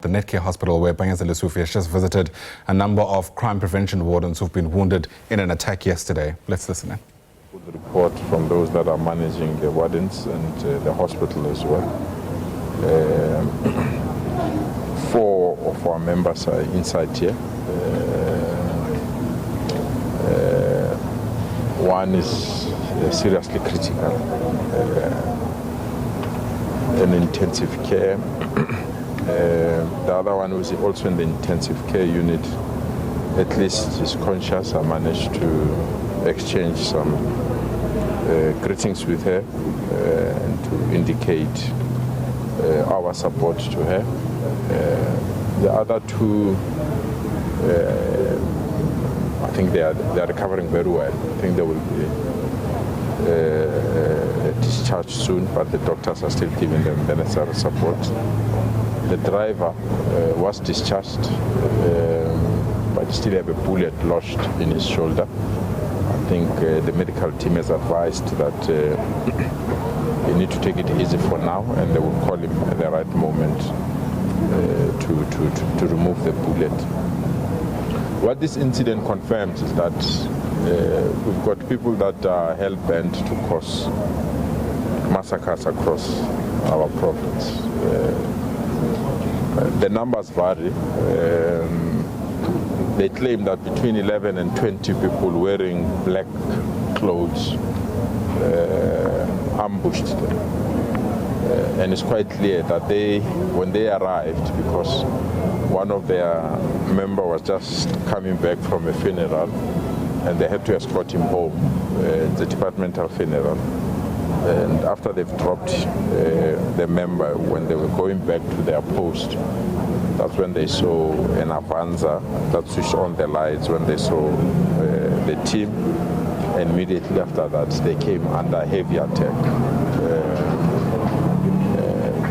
The Netcare Hospital, where Panyaza Lesufi has just visited a number of crime prevention wardens who've been wounded in an attack yesterday. Let's listen in. The report from those that are managing the wardens and the hospital as well. 4 of our members are inside here. One is seriously critical, in intensive care. The other one was also in the intensive care unit. At least is conscious. I managed to exchange some greetings with her and to indicate our support to her. The other 2, I think they are recovering very well. I think they will be discharged soon, but the doctors are still giving them the necessary support. The driver was discharged, but he still have a bullet lodged in his shoulder. I think the medical team has advised that you need to take it easy for now, and they will call him at the right moment to remove the bullet. What this incident confirms is that we've got people that are hell-bent to cause massacres across our province. The numbers vary. They claim that between 11 and 20 people wearing black clothes ambushed them. And it's quite clear that when they arrived, because one of their members was just coming back from a funeral, and they had to escort him home, the departmental funeral. And after they've dropped the member, when they were going back to their post, that's when they saw an Avanza that switched on the lights, when they saw the team. And immediately after that, they came under heavy attack,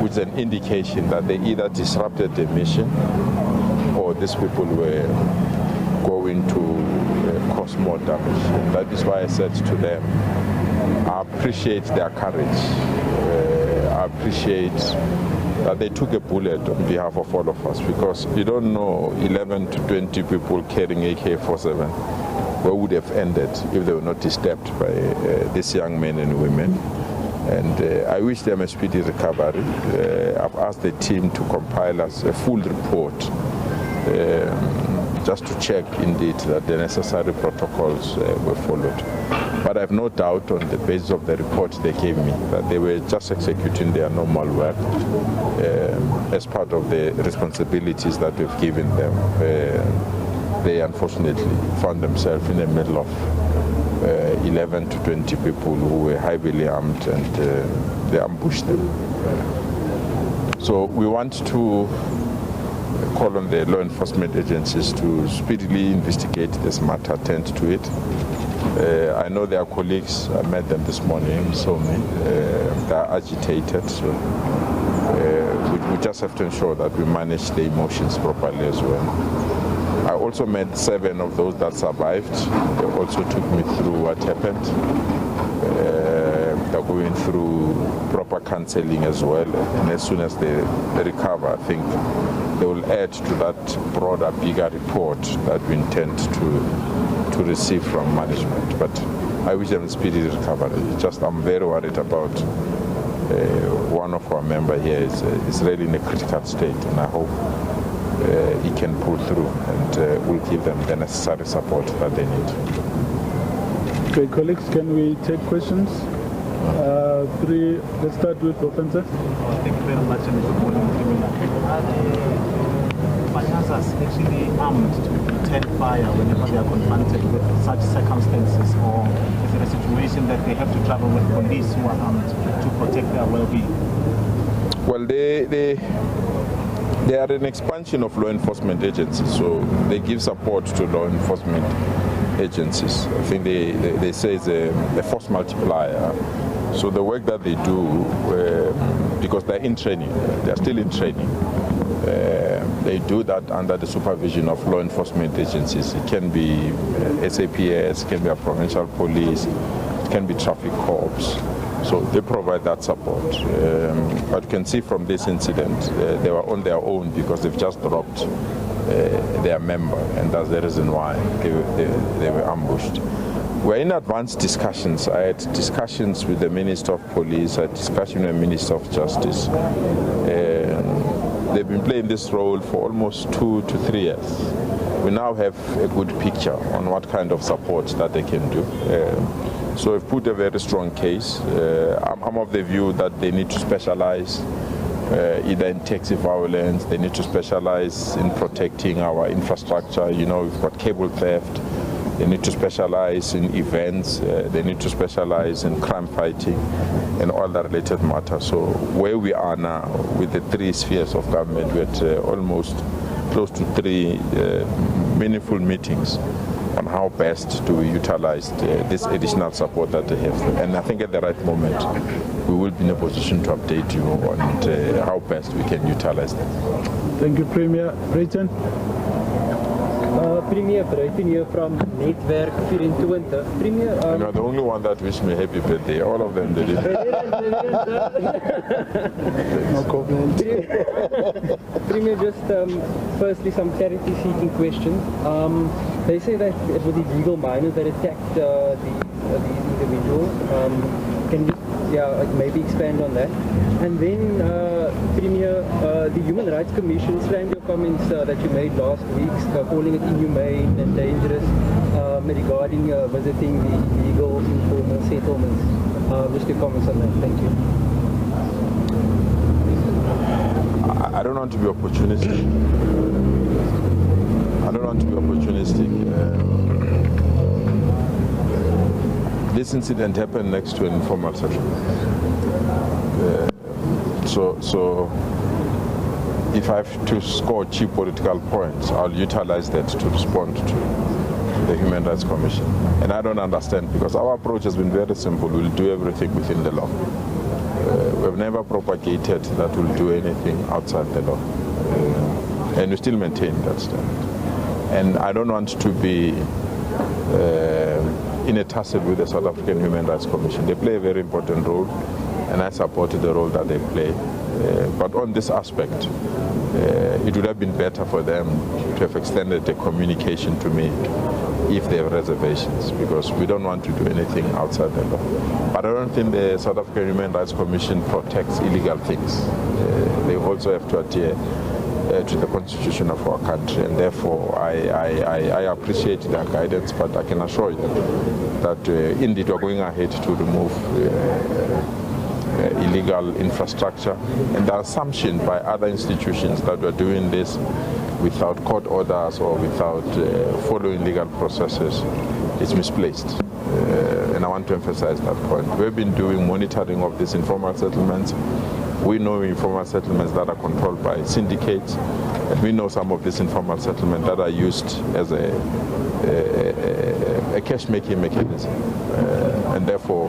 which is an indication that they either disrupted the mission or these people were going to cause more damage. And that is why I said to them, I appreciate their courage. I appreciate that they took a bullet on behalf of all of us, because you don't know 11 to 20 people carrying AK-47 where would have ended if they were not disturbed by these young men and women. And I wish them a speedy recovery. I've asked the team to compile us a full report just to check indeed that the necessary protocols were followed. But I have no doubt, on the basis of the report they gave me, that they were just executing their normal work as part of the responsibilities that we've given them. They unfortunately found themselves in the middle of 11 to 20 people who were heavily armed, and they ambushed them. So we want to call on the law enforcement agencies to speedily investigate this matter, attend to it. I know their colleagues, I met them this morning, so they are agitated. So we just have to ensure that we manage the emotions properly as well. I also met 7 of those that survived. They also took me through what happened. They're going through proper counseling as well. And as soon as they recover, I think they will add to that broader, bigger report that we intend to receive from management. But I wish them a speedy recovery. Just I'm very worried about one of our members here is really in a critical state, and I hope he can pull through, and we'll give them the necessary support that they need. Okay, colleagues, can we take questions? 3, let's start with offenses. Thank you very much, and good morning. Panyazas actually armed to return fire whenever they are confronted with such circumstances, or is it a situation that they have to travel with police who are armed to protect their well-being? Well, they are an expansion of law enforcement agencies, so they give support to law enforcement agencies. I think they say it's a force multiplier. So the work that they do, because they're in training, they're still in training, they do that under the supervision of law enforcement agencies. It can be SAPS, it can be a provincial police, it can be traffic corps. So they provide that support. But you can see from this incident, they were on their own because they've just dropped their member, and that's the reason why they were ambushed. We're in advanced discussions. I had discussions with the Minister of Police, I had discussions with the Minister of Justice. They've been playing this role for almost 2 to 3 years. We now have a good picture on what kind of support that they can do. So we've put a very strong case. I'm of the view that they need to specialize either in taxi violence, they need to specialize in protecting our infrastructure. You know, we've got cable theft. They need to specialize in events, they need to specialize in crime fighting and all that related matters. So where we are now with the 3 spheres of government, we're at almost close to 3 meaningful meetings on how best do we utilize this additional support that they have. And I think at the right moment, we will be in a position to update you on how best we can utilize them. Thank you, Premier. Britain? Premier Daveyton here from Netwerk 24. Premier, You know, the only one that wished me happy birthday, all of them did it. No comment. Premier, just firstly some clarity-seeking questions. They say that it was illegal miners that attacked these individuals. Can you maybe expand on that? And then, Premier, the Human Rights Commission slammed your comments that you made last week, calling it inhumane and dangerous regarding visiting the illegal informal settlements. Just your comments on that. Thank you. I don't want to be opportunistic. This incident happened next to an informal settlement. So if I have to score cheap political points, I'll utilize that to respond to the Human Rights Commission. And I don't understand, because our approach has been very simple. We'll do everything within the law. We've never propagated that we'll do anything outside the law. And we still maintain that stand. And I don't want to be in a tussle with the South African Human Rights Commission. They play a very important role, and I supported the role that they play. But on this aspect, it would have been better for them to have extended the communication to me if they have reservations, because we don't want to do anything outside the law. But I don't think the South African Human Rights Commission protects illegal things. They also have to adhere to the constitution of our country, and therefore I appreciate their guidance, but I can assure you that indeed we're going ahead to remove illegal infrastructure, and the assumption by other institutions that we're doing this without court orders or without following legal processes is misplaced. And I want to emphasize that point. We've been doing monitoring of these informal settlements. We know informal settlements that are controlled by syndicates, and we know some of these informal settlements that are used as a cash-making mechanism. And therefore,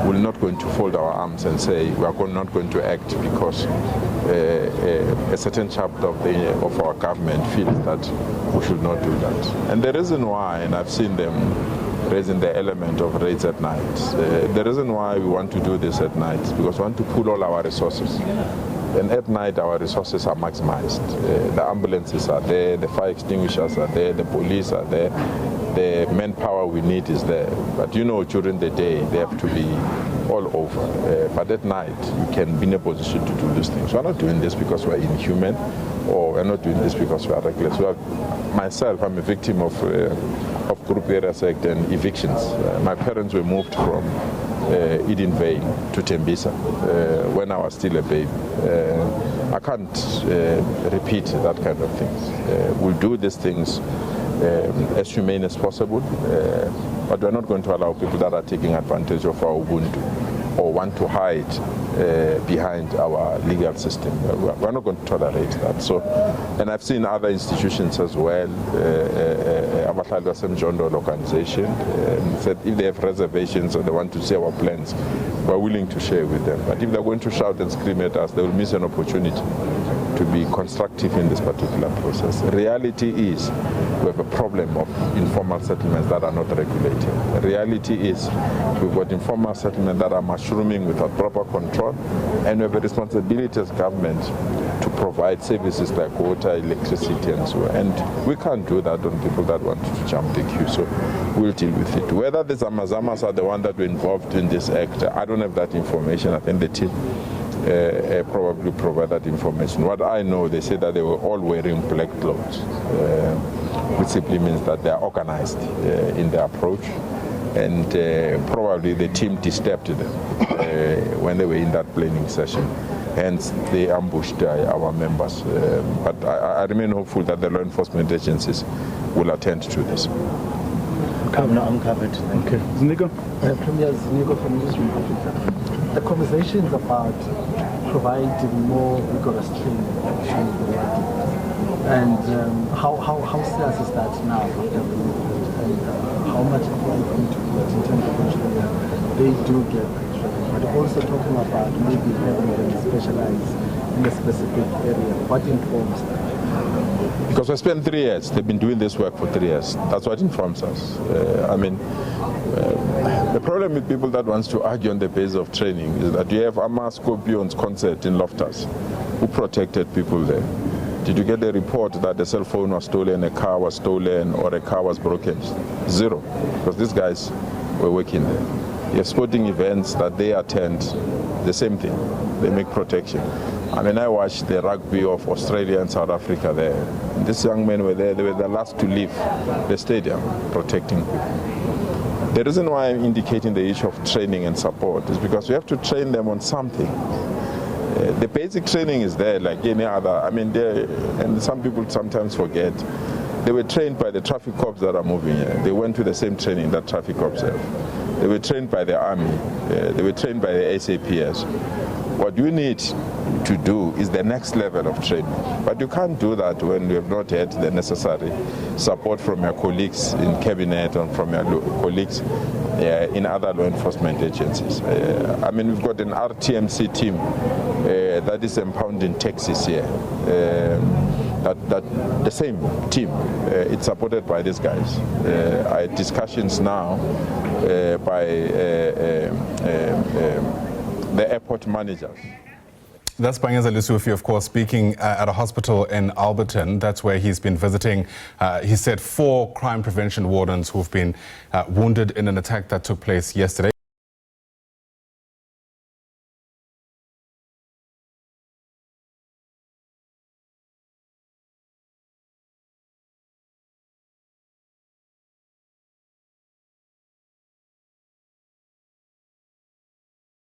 we're not going to fold our arms and say we are not going to act because a certain chapter of our government feels that we should not do that. And the reason why, and I've seen them raising the element of raids at night. The reason why we want to do this at night is because we want to pool all our resources. And at night, our resources are maximized. The ambulances are there, the fire extinguishers are there, the police are there, the manpower we need is there. But you know, during the day, they have to be all over. But at night, you can be in a position to do these things. We're not doing this because we're inhuman, or we're not doing this because we are reckless. Myself, I'm a victim of Group Areas Act and evictions. My parents were moved from Eden Vale to Tembisa when I was still a baby. I can't repeat that kind of things. We'll do these things as humane as possible, but we're not going to allow people that are taking advantage of our Ubuntu or want to hide behind our legal system. We're not going to tolerate that. So, and I've seen other institutions as well, Abahlali organization, said if they have reservations or they want to see our plans, we're willing to share with them. But if they're going to shout and scream at us, they will miss an opportunity to be constructive in this particular process. Reality is we have a problem of informal settlements that are not regulated. The reality is we've got informal settlements that are mushrooming without proper control, and we have a responsibility as government to provide services like water, electricity, and so on. And we can't do that on people that want to jump the queue, so we'll deal with it. Whether the Zamazamas are the one that were involved in this act, I don't have that information. I think the team probably provide that information. What I know, they say that they were all wearing black clothes, which simply means that they are organized in their approach, and probably the team disturbed them when they were in that planning session. Hence, they ambushed our members. But I remain hopeful that the law enforcement agencies will attend to this. I'm covered. Okay. Nico? Premier Nico from Newsroom Africa. The conversations about providing more rigorous training and how serious is that now after the movement, and how much are you going to put in terms of ensuring that they do get training, but also talking about maybe having them specialize in a specific area. What informs that? Because we spent 3 years, they've been doing this work for 3 years. That's what informs us. The problem with people that wants to argue on the basis of training is that you have Ama Scorpions concert in Loftus. Who protected people there? Did you get a report that a cell phone was stolen, a car was stolen, or a car was broken? Zero, because these guys were working there. You have sporting events that they attend, the same thing. They make protection. I watched the rugby of Australia and South Africa there. And these young men were there, they were the last to leave the stadium, protecting people. The reason why I'm indicating the issue of training and support is because we have to train them on something. The basic training is there like any other. And some people sometimes forget. They were trained by the traffic cops that are moving here. They went to the same training that traffic cops have. They were trained by the army. They were trained by the SAPS. What you need to do is the next level of training. But you can't do that when you have not had the necessary support from your colleagues in cabinet and from your colleagues in other law enforcement agencies. We've got an RTMC team that is impounding taxis here. That the same team, it's supported by these guys. I had discussions now by the airport managers. That's Panyaza Lesufi, of course, speaking at a hospital in Alberton. That's where he's been visiting. He said 4 crime prevention wardens who've been wounded in an attack that took place yesterday.